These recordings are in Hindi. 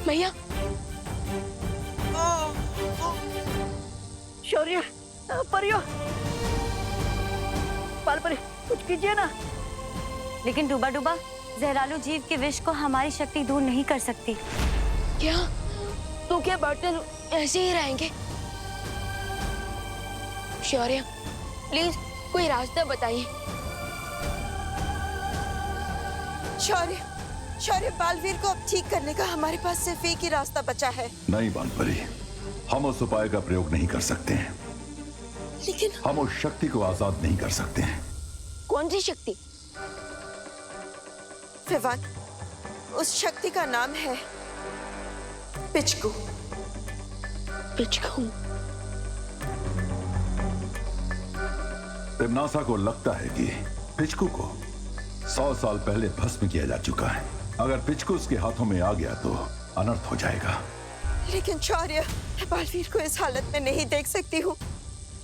मैया। शौर्य, परियो, पालपरी, कुछ कीजिए ना। लेकिन डूबा डूबा, जहरालू जीव के विष को हमारी शक्ति दूर नहीं कर सकती। क्या? तो क्या बर्तन ऐसे ही रहेंगे? शौर्य, प्लीज कोई रास्ता बताइए। शौर्य, शौर्य, बालवीर को अब ठीक करने का हमारे पास सिर्फ एक ही रास्ता बचा है। नहीं बालपरी, हम उस उपाय का प्रयोग नहीं कर सकते हैं। लेकिन हम उस शक्ति को आजाद नहीं कर सकते हैं। कौन सी शक्ति? विवान, उस शक्ति का नाम है पिचकू। पिचकू? तिम्नासा को लगता है कि पिचकू को 100 साल पहले भस्म किया जा चुका है। अगर पिचकू उसके हाथों में आ गया तो अनर्थ हो जाएगा। लेकिन शौर्य, मैं बालवीर को इस हालत में नहीं देख सकती हूँ।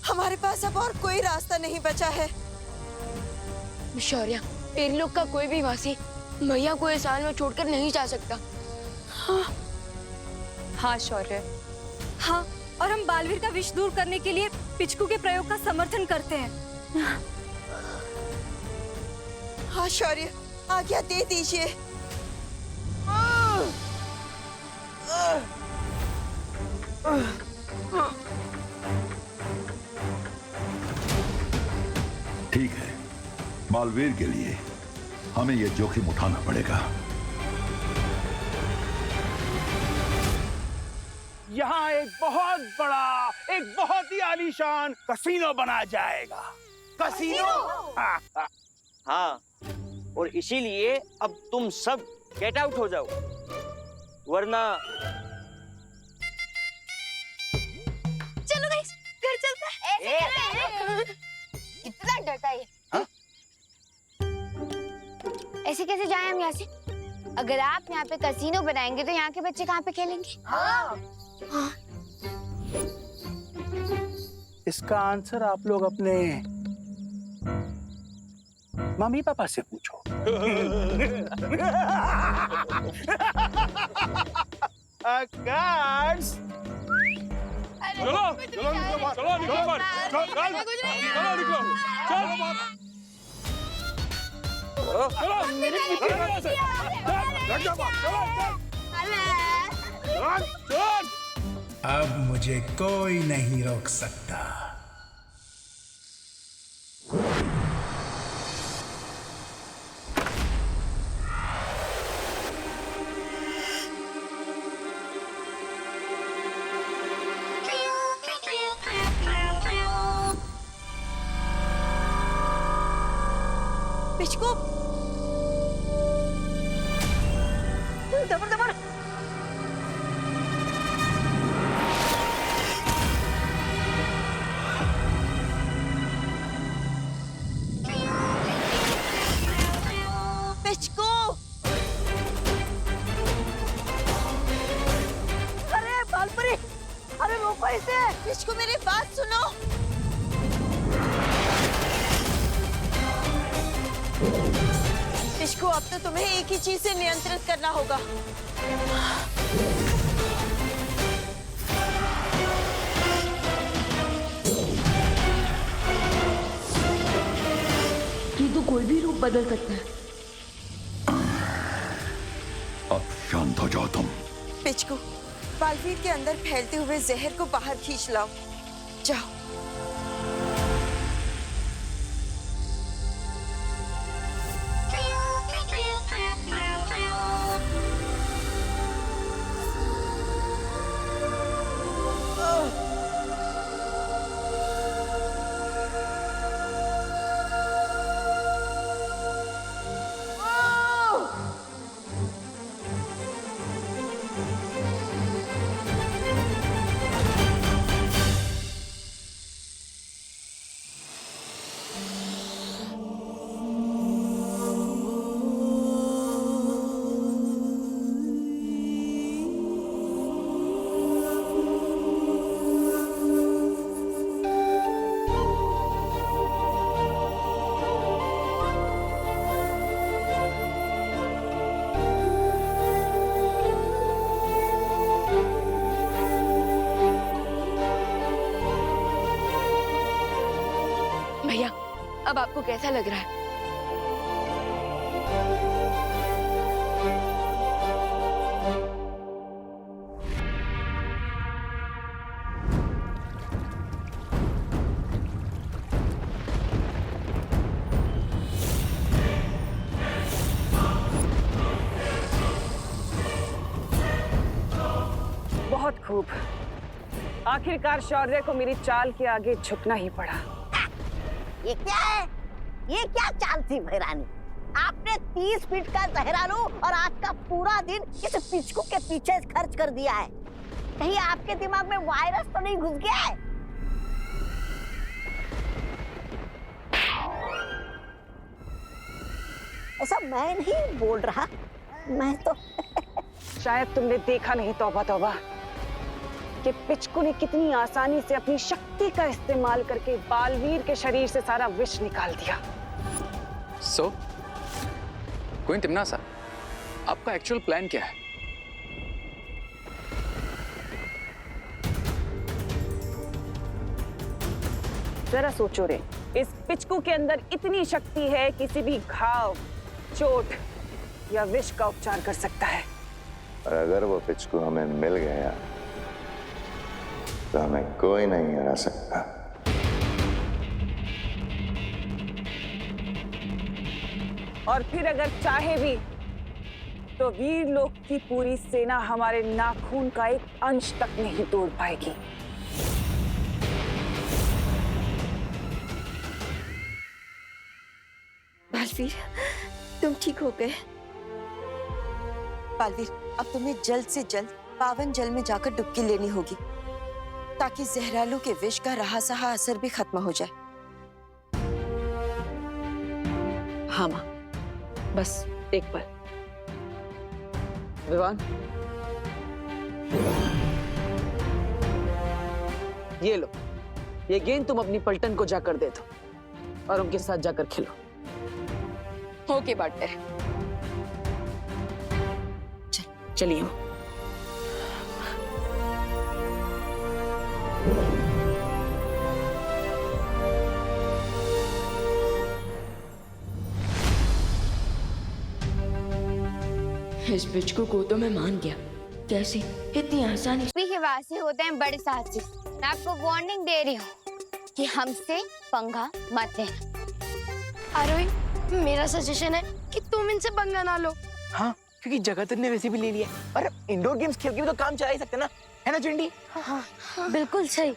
हमारे पास अब और कोई रास्ता नहीं बचा है। शौर्य, इन लोग का कोई भी वासी मैया को इस हाल में छोड़कर नहीं जा सकता। हाँ शौर्य, हाँ, और हम बालवीर का विष दूर करने के लिए पिचकू के प्रयोग का समर्थन करते हैं। हाँ शौर्य, आज्ञा दे दीजिए। ठीक है, बालवीर के लिए हमें यह जोखिम उठाना पड़ेगा। यहाँ एक बहुत ही आलीशान कसीनो बना जाएगा। कसीनो? हाँ, और इसीलिए अब तुम सब गेट आउट हो जाओ, वरना। चलो गाइस, घर चलते हैं। कितना डरता है ये। ऐसे कैसे जाएं हम यहाँ से? अगर आप यहाँ पे कसीनो बनाएंगे तो यहाँ के बच्चे कहाँ पे खेलेंगे? हाँ। इसका आंसर आप लोग अपने मम्मी पापा से पूछो। गार्ड्स, चलो चलो निकलो, चलो निकलो मत, चलो निकलो, चलो मेरे पीछे से, चल। अब मुझे कोई नहीं रोक सकता। पिचकू, दबर दबर। पिचकू, अरे बालपरी, अरे रोको इसे। पिचकू, मेरी बात सुनो। पिचकू, अब तो तुम्हें एक ही चीज से नियंत्रित करना होगा। ये तो कोई भी रूप बदल सकता है। अब शांत हो जाओ तुम। पिचकू, बालवीर के अंदर फैलते हुए जहर को बाहर खींच लाओ। जाओ। अब आपको कैसा लग रहा है? बहुत खूब। आखिरकार शौर्य को मेरी चाल के आगे झुकना ही पड़ा। ये क्या है? ये क्या चाल थी भैरानी? आपने 30 फीट का जहरालू और आज का पूरा दिन इस पिचकू के पीछे खर्च कर दिया है। कहीं आपके दिमाग में वायरस तो नहीं घुस गया है? ऐसा मैं नहीं बोल रहा, मैं तो शायद तुमने देखा नहीं तौबा तौबा कि पिचकू ने कितनी आसानी से अपनी शक्ति का इस्तेमाल करके बालवीर के शरीर से सारा विष निकाल दिया। सो क्वीन तिम्नासा, आपका एक्चुअल प्लान क्या है? जरा सोचो रे, इस पिचकू के अंदर इतनी शक्ति है किसी भी घाव, चोट या विष का उपचार कर सकता है। और अगर वो पिचकू हमें मिल गया तो हमें कोई नहीं हरा सकता। और फिर अगर चाहे भी तो वीर लोक की पूरी सेना हमारे नाखून का एक अंश तक नहीं तोड़ पाएगी। बालवीर, तुम ठीक हो गए? बालवीर, अब तुम्हें जल्द से जल्द पावन जल में जाकर डुबकी लेनी होगी ताकि जहरालू के विष का रहा सहा असर भी खत्म हो जाए। हाँ माँ, बस एक पल। विवान, ये लो, ये गेंद तुम अपनी पलटन को जाकर दे दो और उनके साथ जाकर खेलो। ओके पार्टनर, चलिए। इस पिचकू को तो मैं मान गया, कैसे इतनी आसानी के वासी होते हैं बड़े साहसी। मैं आपको वार्निंग दे रही हूँ कि हमसे पंगा मत लेना। आरोही, मेरा सजेशन है कि तुम इनसे पंगा ना लो। हाँ, क्योंकि जगत ने वैसे भी ले लिया और इंडोर गेम्स खेल के भी तो काम चला ही सकते ना, है ना चिंडी? हाँ, बिल्कुल सही।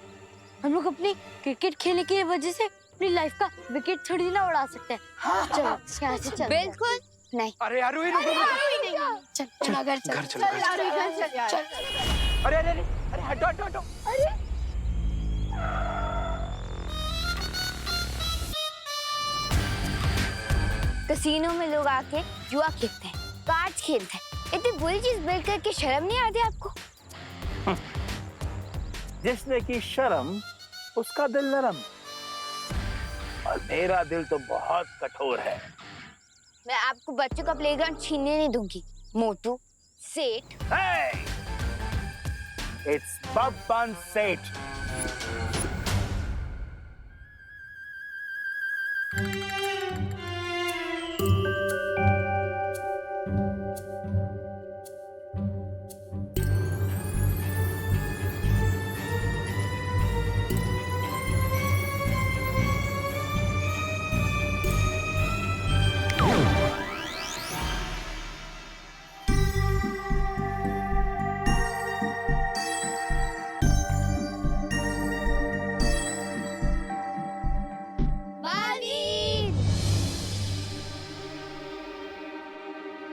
हम लोग अपनी क्रिकेट खेलने की वजह से अपनी लाइफ का विकेट थोड़ी ना उड़ा सकते हैं। हाँ, चलो यहाँ से चल। बिल्कुल नहीं। अरे आरोही, चल चल घर चल। घर चलो, चल। अरे अरे अरे हटो हटो हटो। कसीनो में लोग आके जुआ खेलते हैं, कार्ड्स खेलते हैं। इतनी बुरी चीज बिल्ड करके शर्म नहीं आती आपको? जिसने की शर्म उसका दिल नरम, और मेरा दिल तो बहुत कठोर है। मैं आपको बच्चों का प्लेग्राउंड छीनने नहीं दूंगी, मोटू सेठ। इट्स बब्बन सेठ।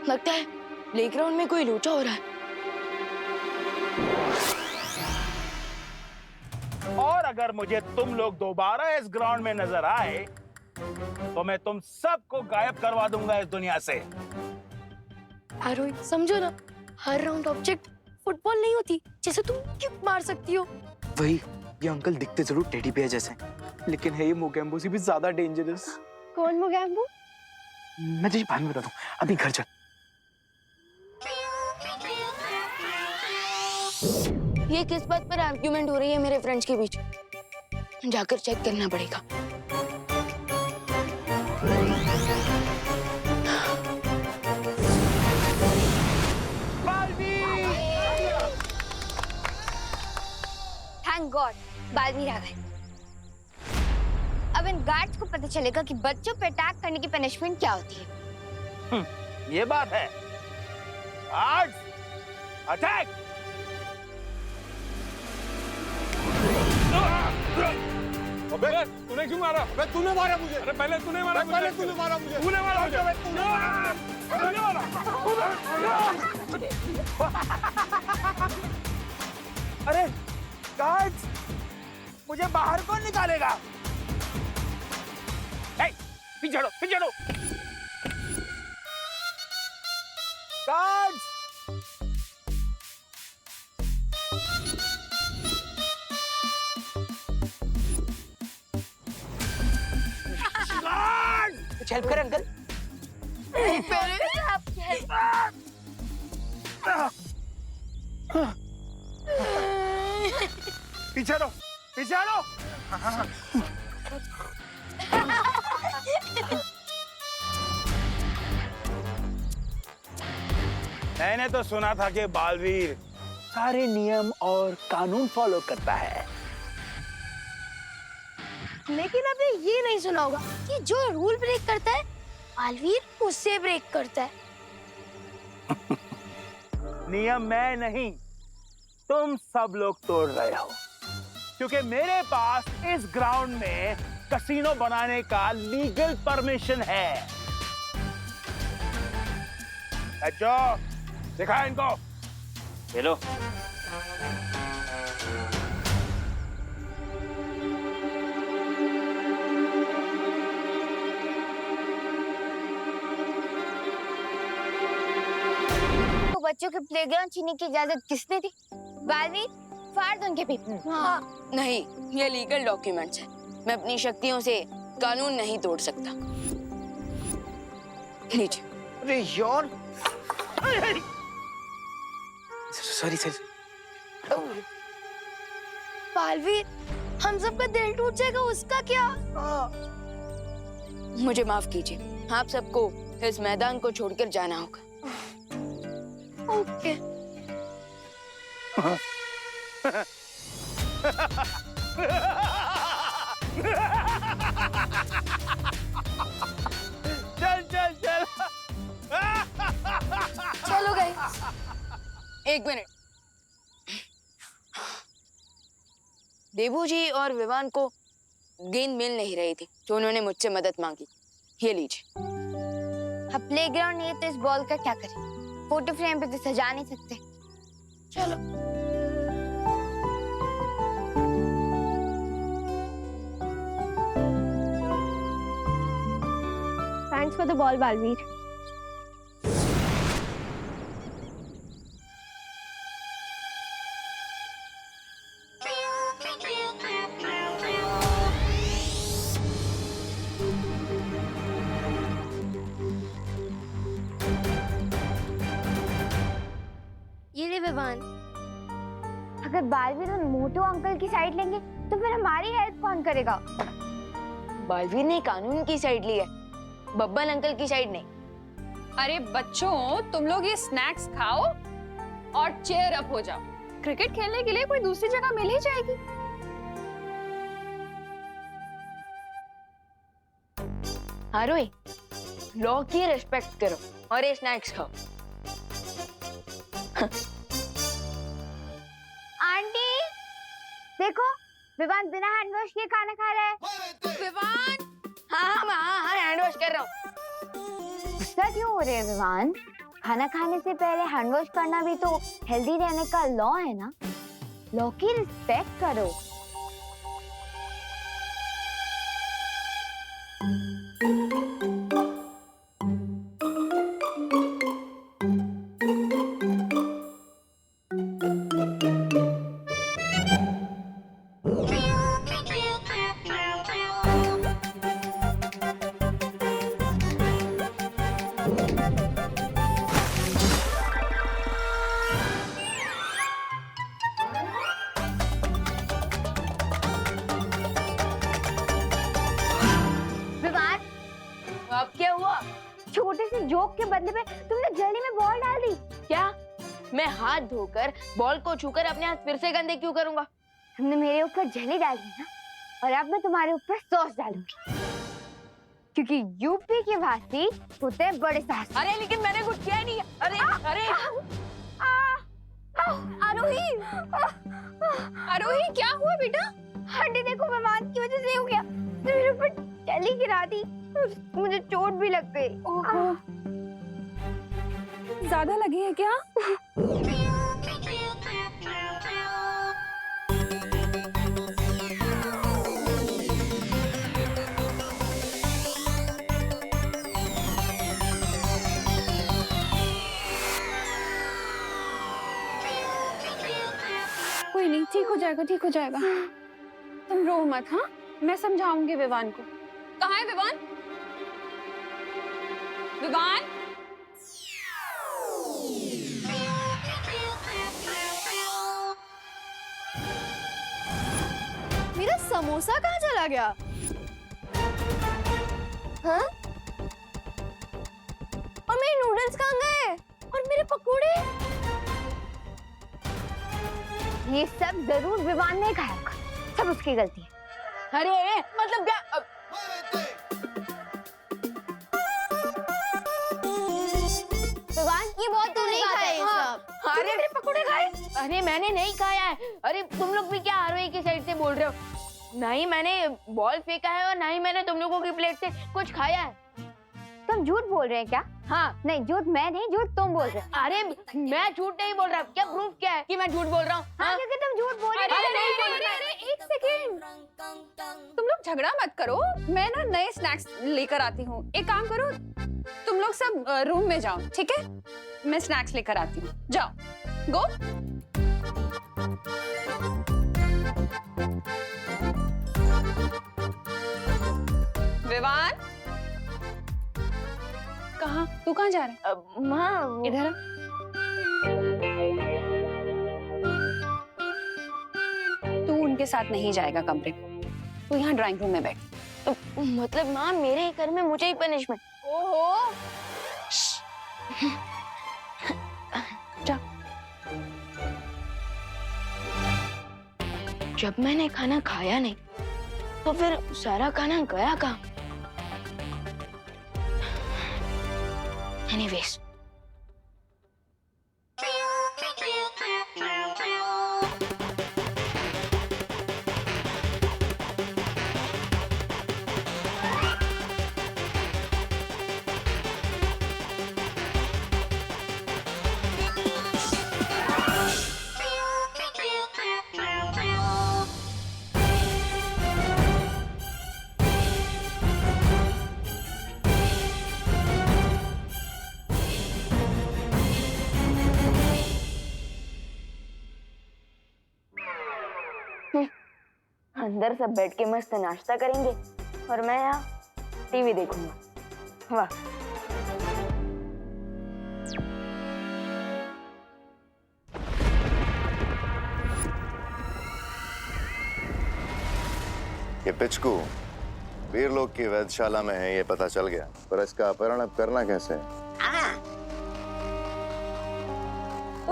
लगता है प्लेग्राउंड में कोई लोचा हो रहा है। और अगर मुझे तुम लोग दोबारा इस ग्राउंड में नजर आए तो मैं तुम सबको गायब करवा दूंगा इस दुनिया से। आरोही, समझो ना, हर राउंड ऑब्जेक्ट फुटबॉल नहीं होती जैसे तुम किक मार सकती हो। वही, ये अंकल दिखते जरूर टेडी बेयर जैसे, लेकिन है ये मोगैम्बो से भी ज्यादा डेंजरस। कौन मोगैम्बो? मैं तुझे बाद में बताता हूँ, अभी घर चल। ये किस बात पर आर्ग्यूमेंट हो रही है मेरे फ्रेंड्स के बीच? जाकर चेक करना पड़ेगा। बालवीर आ गए। अब इन गार्ड्स को पता चलेगा कि बच्चों पे अटैक करने की पनिशमेंट क्या होती है। ये बात है। Guards, attack! अबे तूने क्यों मारा? अबे तूने मारा मुझे। अरे पहले तूने मारा मुझे। पहले तूने मारा मुझे। तूने मारा मुझे। तूने मारा। अरे गार्ड्स, मुझे बाहर कौन निकालेगा? पीछे हटो, पीछे हटो। गार्ड्स! कुछ हेल्प कर अंकल। पीछे हटो, पीछे हटो। मैंने तो सुना था कि बालवीर सारे नियम और कानून फॉलो करता है, लेकिन आपने ये नहीं सुना होगा कि जो रूल ब्रेक करता है बालवीर उससे ब्रेक करता है। नियम मैं नहीं, तुम सब लोग तोड़ रहे हो, क्योंकि मेरे पास इस ग्राउंड में कैसीनो बनाने का लीगल परमिशन है। बच्चों, दिखाओ इनको। हेलो। तो बच्चों के प्लेग्राउंड छीनने की इजाजत किसने दी? बालवीर, फाड़ दो उनके पीठ। हाँ। नहीं, ये लीगल डॉक्यूमेंट्स है। मैं अपनी शक्तियों से कानून नहीं तोड़ सकता। लीजिए। अरे यार, सॉरी सॉरी। बालवीर, हम सबका दिल टूट जाएगा, उसका क्या? मुझे माफ कीजिए, आप सबको इस मैदान को छोड़कर जाना होगा। ओके। चल चल चल। चलो गाइस, एक मिनट। देबू जी और विवान को गेंद मिल नहीं रही थी, तो उन्होंने मुझसे मदद मांगी। ये लीजिए। अब प्लेग्राउंड नहीं है तो इस बॉल का क्या करें? फोटो फ्रेम पे तो सजा नहीं सकते। चलो। Thanks for the ball Baalveer. ये ले विवान। अगर बालवीर और मोटू अंकल की साइड लेंगे तो फिर हमारी हेल्प कौन करेगा? बालवीर ने कानून की साइड ली है, बब्बन अंकल की साइड नहीं। अरे बच्चों, तुम लोग ये स्नैक्स खाओ और चेयर अप हो जाओ। क्रिकेट खेलने के लिए कोई दूसरी जगह मिल ही जाएगी। आरोही, लॉ की रिस्पेक्ट करो और ये स्नैक्स खाओ। आंटी, देखो विवान बिना हैंड वॉश किए खाना खा रहा है। विवान, हाँ, हैंड वॉश कर रहा हूँ। गुस्सा क्यों हो रहे हैं विवान? खाना खाने से पहले हैंड वॉश करना भी तो हेल्दी रहने का लॉ है ना। लॉ की रिस्पेक्ट करो। अब क्या हुआ? छोटे से जोक के बदले में तुमने जल्दी में बॉल डाल दी। क्या मैं हाथ धोकर बॉल को छूकर अपने हाथ फिर से गंदे क्यों करूंगा? तुमने मेरे ऊपर जेली डाली ना, और अब मैं तुम्हारे ऊपर सॉस डालूंगी, क्योंकि यूपी के वासी होते हैं बड़े साहसी। अरे लेकिन मैंने कुछ किया ही नहीं। अरे अरे आरोही, आरोही क्या हुआ बेटा? हड्डी देखो, विमान की वजह से हो गया। मेरे ऊपर जेली गिरा दी, मुझे चोट भी लग गई। ओहो, ज्यादा लगी है क्या? कोई नहीं, ठीक हो जाएगा, ठीक हो जाएगा। तुम रो मत। हाँ, मैं समझाऊंगी विवान को। कहाँ है विवान? विवान? मेरा समोसा कहाँ चला गया? हाँ? और मेरे नूडल्स कहाँ गए? और मेरे पकोड़े? ये सब जरूर विवान ने खाया होगा, सब उसकी गलती है। अरे मतलब क्या? विवान, ये बहुत तूने खाया ये सब? अरे मेरे पकोड़े खाए? अरे मैंने नहीं खाया है। अरे तुम लोग भी क्या आरोही की साइड से बोल रहे हो? नहीं मैंने बॉल फेंका है और ना ही मैंने तुम लोगों की प्लेट से कुछ खाया है। तुम झूठ बोल रहे हैं क्या? हाँ। नहीं, झूठ मैं नहीं, झूठ तुम बोल रहे हो। अरे मैं झूठ नहीं बोल रहा। क्या प्रूफ क्या है कि मैं झूठ बोल रहा हूँ? हाँ, क्योंकि तुम झूठ बोल रहे हो। अरे एक सेकेंड, तुम लोग झगड़ा मत करो। मैं ना नए स्नैक्स लेकर आती हूँ। एक काम करो, तुम लोग सब रूम में जाओ, ठीक है? मैं स्नैक्स लेकर आती हूँ, जाओ। गो। विवान, कहाँ? तू कहाँ जा रहा है? माँ इधर आ। तू उनके साथ नहीं जाएगा कमरे में, तू यहाँ ड्राइंग रूम में बैठ। मतलब माँ मेरे ही घर में मुझे ही पनिशमेंट? ओहो, जा। जब मैंने खाना खाया नहीं तो फिर सारा खाना गया कहाँ? एनीवेज, अंदर सब बैठ के मस्त नाश्ता करेंगे और मैं यहाँ टीवी देखूंगा। वाह। ये पिचकू वीरलोक की वैधशाला में है, ये पता चल गया, पर इसका अपहरण अब करना कैसे है?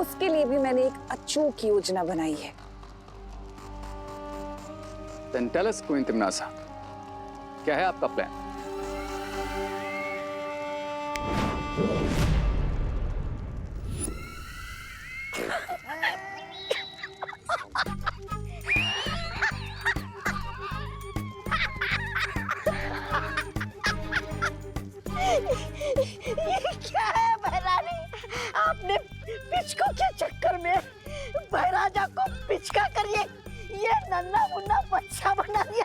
उसके लिए भी मैंने एक अचूक योजना बनाई है। Then tell us, Queen Timnasa, क्या है आपका प्लान? ये क्या है बहरानी? आपने पिचकू के चक्कर में बहराजा को पिचका करिए ये नन्ना मुन्ना बच्चा बना दिया।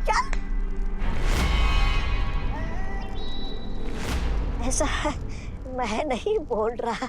चल, ऐसा मैं नहीं बोल रहा।